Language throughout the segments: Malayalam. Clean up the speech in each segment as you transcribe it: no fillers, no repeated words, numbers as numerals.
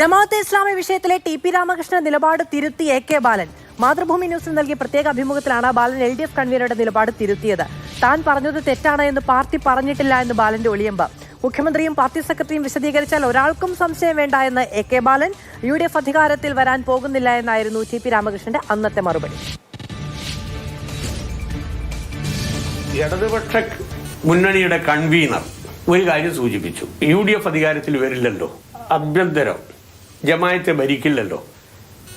ജമാഅത്തെ ഇസ്ലാമി വിഷയത്തിലെ ടി.പി. രാമകൃഷ്ണൻ നിലപാട് തിരുത്തി എ.കെ. ബാലൻ. മാതൃഭൂമി ന്യൂസിന് നൽകിയ പ്രത്യേക അഭിമുഖത്തിലാണ് ബാലൻ എൽ.ഡി.എഫ് കൺവീനറുടെ നിലപാട് തിരുത്തിയത്. താൻ പറഞ്ഞത് തെറ്റാണ് എന്ന് പാർട്ടി പറഞ്ഞിട്ടില്ല എന്ന് ബാലന്റെ ഒളിയമ്പ്. മുഖ്യമന്ത്രിയും പാർട്ടി സെക്രട്ടറിയും വിശദീകരിച്ചാൽ ഒരാൾക്കും സംശയം വേണ്ട എന്ന് എ.കെ. ബാലൻ. യു.ഡി.എഫ് അധികാരത്തിൽ വരാൻ പോകുന്നില്ല എന്നായിരുന്നു ടി.പി. രാമകൃഷ്ണന്റെ അന്നത്തെ മറുപടി. ഇടതുപക്ഷ മുന്നണിയുടെ കൺവീനർ ഒരു കാര്യം സൂചിപ്പിച്ചു. യു.ഡി.എഫ് അധികാരത്തിൽ വരില്ലല്ലോ, ആഭ്യന്തരം ജമാഅത്തെ ഭരിക്കില്ലല്ലോ,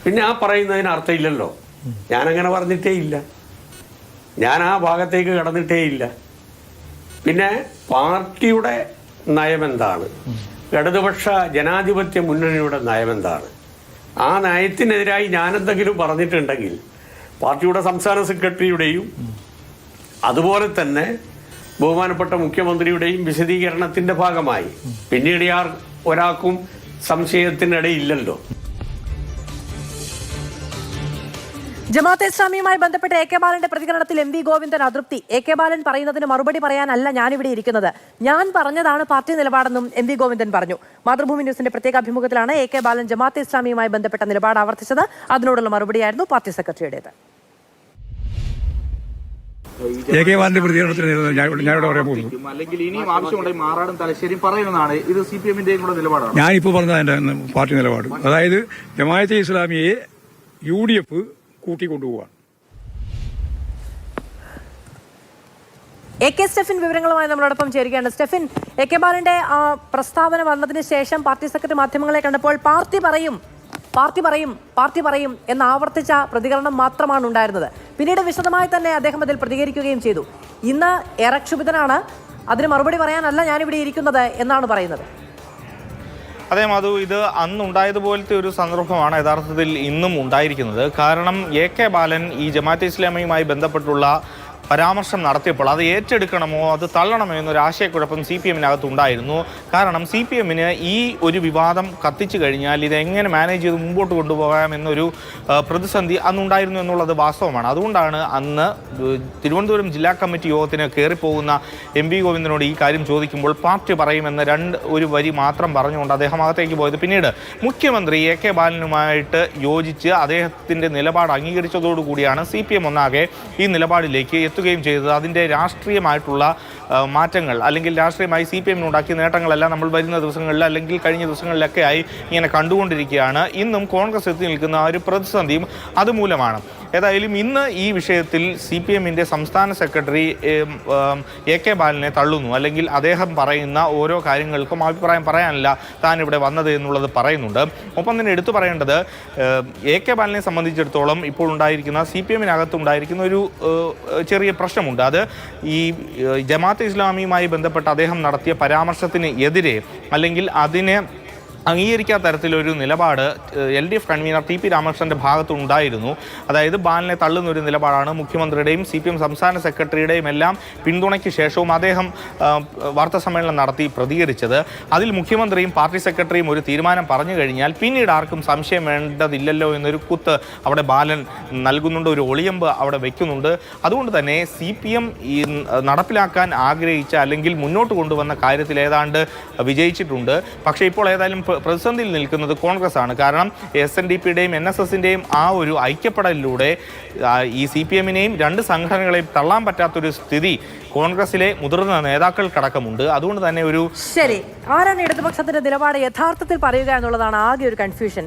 പിന്നെ ആ പറയുന്നതിന് അർത്ഥമില്ലല്ലോ. ഞാനങ്ങനെ പറഞ്ഞിട്ടേ ഇല്ല, ഞാൻ ആ ഭാഗത്തേക്ക് കടന്നിട്ടേ ഇല്ല. പിന്നെ പാർട്ടിയുടെ നയമെന്താണ്, ഇടതുപക്ഷ ജനാധിപത്യ മുന്നണിയുടെ നയമെന്താണ്, ആ നയത്തിനെതിരായി ഞാനെന്തെങ്കിലും പറഞ്ഞിട്ടുണ്ടെങ്കിൽ പാർട്ടിയുടെ സംസ്ഥാന സെക്രട്ടറിയുടെയും അതുപോലെ തന്നെ ബഹുമാനപ്പെട്ട മുഖ്യമന്ത്രിയുടെയും വിശദീകരണത്തിന്റെ ഭാഗമായി പിന്നീട് ഒരാൾക്കും സംശയത്തിനിടയില്ലല്ലോ. ജമാഅത്തെ ഇസ്ലാമിയുമായി ബന്ധപ്പെട്ട് എ.കെ. ബാലന്റെ പ്രതികരണത്തിൽ എം.വി. ഗോവിന്ദൻ അതൃപ്തി. എ.കെ. ബാലൻ പറയുന്നതിന് മറുപടി പറയാനല്ല ഞാനിവിടെ ഇരിക്കുന്നത്, ഞാൻ പറഞ്ഞതാണ് പാർട്ടി നിലപാടെന്നും എം.വി. ഗോവിന്ദൻ പറഞ്ഞു. മാതൃഭൂമി ന്യൂസിന്റെ പ്രത്യേക അഭിമുഖത്തിലാണ് എ.കെ. ബാലൻ ജമാഅത്തെ ഇസ്ലാമിയുമായി ബന്ധപ്പെട്ട നിലപാട് ആവർത്തിച്ചത്. അതിനോടുള്ള മറുപടിയായിരുന്നു പാർട്ടി സെക്രട്ടറിയുടേത്. എ.കെ. ബാലന്റെ പ്രതികരണത്തിന് ഞാനിവിടെ പറയാൻ പോകുന്നു. അല്ലെങ്കിൽ ഇനിയും ആവശ്യമുണ്ടെങ്കിൽ മാറാടും തലശ്ശേരിയും പറയുന്നതാണ്. ഇത് CPM-ന്റെയും കൂടെ നിലപാടാണ്. ഞാനിപ്പോൾ പറഞ്ഞ എന്റെ പാർട്ടി നിലപാട്, അതായത് ജമാഅത്തെ ഇസ്ലാമിയെ യു.ഡി.എഫ് കൂട്ടിക്കൊണ്ടുപോവാണ്. എ.കെ. സ്റ്റെഫിൻ വിവരങ്ങളുമായി നമ്മളോടൊപ്പം ചേരുകയാണ്. സ്റ്റെഫിൻ, എ.കെ. ബാലന്റെ പ്രസ്താവന വന്നതിന് ശേഷം പാർട്ടി സെക്രട്ടറി മാധ്യമങ്ങളെ കണ്ടപ്പോൾ പാർട്ടി പറയും എന്ന് ആവർത്തിച്ച പ്രതികരണം മാത്രമാണ് ഉണ്ടായിരുന്നത്. പിന്നീട് വിശദമായി തന്നെ അദ്ദേഹം അതിൽ പ്രതികരിക്കുകയും ചെയ്തു. ഇന്ന് ഏറെ ക്ഷുഭിതനാണ്, അതിന് മറുപടി പറയാനല്ല ഞാനിവിടെ ഇരിക്കുന്നത് എന്നാണ് പറയുന്നത്. അതെ മധു, ഇത് അന്നുണ്ടായതുപോലത്തെ ഒരു സന്ദർഭമാണ് യഥാർത്ഥത്തിൽ ഇന്നും ഉണ്ടായിരിക്കുന്നത്. കാരണം എ.കെ. ബാലൻ ഈ ജമാഅത്തെ ഇസ്ലാമിയുമായി ബന്ധപ്പെട്ടുള്ള പരാമർശം നടത്തിയപ്പോൾ അത് ഏറ്റെടുക്കണമോ അത് തള്ളണമോ എന്നൊരു ആശയക്കുഴപ്പം CPM-നകത്തുണ്ടായിരുന്നു. കാരണം CPM-ന് ഈ ഒരു വിവാദം കത്തിച്ചു കഴിഞ്ഞാൽ ഇത് എങ്ങനെ മാനേജ് ചെയ്ത് മുമ്പോട്ട് കൊണ്ടുപോകാമെന്നൊരു പ്രതിസന്ധി അന്നുണ്ടായിരുന്നു എന്നുള്ളത് വാസ്തവമാണ്. അതുകൊണ്ടാണ് അന്ന് തിരുവനന്തപുരം ജില്ലാ കമ്മിറ്റി യോഗത്തിന് കയറിപ്പോകുന്ന എം.വി. ഗോവിന്ദനോട് ഈ കാര്യം ചോദിക്കുമ്പോൾ പാർട്ടി പറയുമെന്ന് ഒരു വരി മാത്രം പറഞ്ഞുകൊണ്ട് അദ്ദേഹം അകത്തേക്ക് പോയത്. പിന്നീട് മുഖ്യമന്ത്രി എ.കെ. ബാലനുമായിട്ട് യോജിച്ച് അദ്ദേഹത്തിൻ്റെ നിലപാട് അംഗീകരിച്ചതോടുകൂടിയാണ് CPM ഒന്നാകെ ഈ നിലപാടിലേക്ക് എത്തുകയും ചെയ്തത്. അതിൻ്റെ രാഷ്ട്രീയമായിട്ടുള്ള മാറ്റങ്ങൾ അല്ലെങ്കിൽ രാഷ്ട്രീയമായി CPM-നുണ്ടാക്കിയ നേട്ടങ്ങളെല്ലാം നമ്മൾ വരുന്ന ദിവസങ്ങളിൽ അല്ലെങ്കിൽ കഴിഞ്ഞ ദിവസങ്ങളിലൊക്കെ ആയി ഇങ്ങനെ കണ്ടുകൊണ്ടിരിക്കുകയാണ്. ഇന്നും കോൺഗ്രസ് എത്തി നിൽക്കുന്ന ഒരു പ്രതിസന്ധിയും അതുമൂലമാണ്. ഏതായാലും ഇന്ന് ഈ വിഷയത്തിൽ CPM-ന്റെ സംസ്ഥാന സെക്രട്ടറി എ.കെ. ബാലനെ തള്ളുന്നു, അല്ലെങ്കിൽ അദ്ദേഹം പറയുന്ന ഓരോ കാര്യങ്ങൾക്കും അഭിപ്രായം പറയാനല്ല താൻ ഇവിടെ വന്നത് എന്നുള്ളത് പറയുന്നുണ്ട്. ഒപ്പം തന്നെ എടുത്തു പറയേണ്ടത് എ.കെ. ബാലനെ സംബന്ധിച്ചിടത്തോളം ഇപ്പോൾ ഉണ്ടായിരിക്കുന്ന CPM-നകത്തുണ്ടായിരിക്കുന്ന ഒരു ചെറിയ പ്രശ്നമുണ്ട്. അത് ഈ ജമാഅത്തെ ഇസ്ലാമിയുമായി ബന്ധപ്പെട്ട് അദ്ദേഹം നടത്തിയ പരാമർശത്തിന് എതിരെ അല്ലെങ്കിൽ അതിനെ അംഗീകരിക്കാത്ത തരത്തിലൊരു നിലപാട് എൽ.ഡി.എഫ് കൺവീനർ ടി.പി. രാമകൃഷ്ണൻ്റെ ഭാഗത്തുണ്ടായിരുന്നു. അതായത് ബാലനെ തള്ളുന്ന ഒരു നിലപാടാണ് മുഖ്യമന്ത്രിയുടെയും CPM സംസ്ഥാന സെക്രട്ടറിയുടെയും എല്ലാം പിന്തുണയ്ക്ക് ശേഷവും അദ്ദേഹം വാർത്താസമ്മേളനം നടത്തി പ്രതികരിച്ചത്. അതിൽ മുഖ്യമന്ത്രിയും പാർട്ടി സെക്രട്ടറിയും ഒരു തീരുമാനം പറഞ്ഞു കഴിഞ്ഞാൽ പിന്നീട് ആർക്കും സംശയം വേണ്ടതില്ലല്ലോ എന്നൊരു കുത്ത് അവിടെ ബാലൻ നൽകുന്നുണ്ട്, ഒരു ഒളിയമ്പ് അവിടെ വയ്ക്കുന്നുണ്ട്. അതുകൊണ്ട് തന്നെ CPM ഈ നടപ്പിലാക്കാൻ ആഗ്രഹിച്ച അല്ലെങ്കിൽ മുന്നോട്ട് കൊണ്ടുവന്ന കാര്യത്തിൽ ഏതാണ്ട് വിജയിച്ചിട്ടുണ്ട്. പക്ഷേ ഇപ്പോൾ ഏതായാലും പ്രതിസന്ധിയിൽ നിൽക്കുന്നത് കോൺഗ്രസ് ആണ്. കാരണം SNDP-യുടെയും NSS-ന്റെയും ആ ഒരു ഐക്യപ്പെടലിലൂടെ ഈ CPM-നെയും രണ്ട് സംഘടനകളെയും തള്ളാൻ പറ്റാത്തൊരു സ്ഥിതി കോൺഗ്രസിലെ മുതിർന്ന നേതാക്കൾക്കടക്കമുണ്ട്. അതുകൊണ്ട് തന്നെ ശരി, ആരാണ് ഇടതുപക്ഷത്തിന്റെ നിലപാട് യഥാർത്ഥത്തിൽ പറയുക എന്നുള്ളതാണ് ആകെ ഒരു കൺഫ്യൂഷൻ.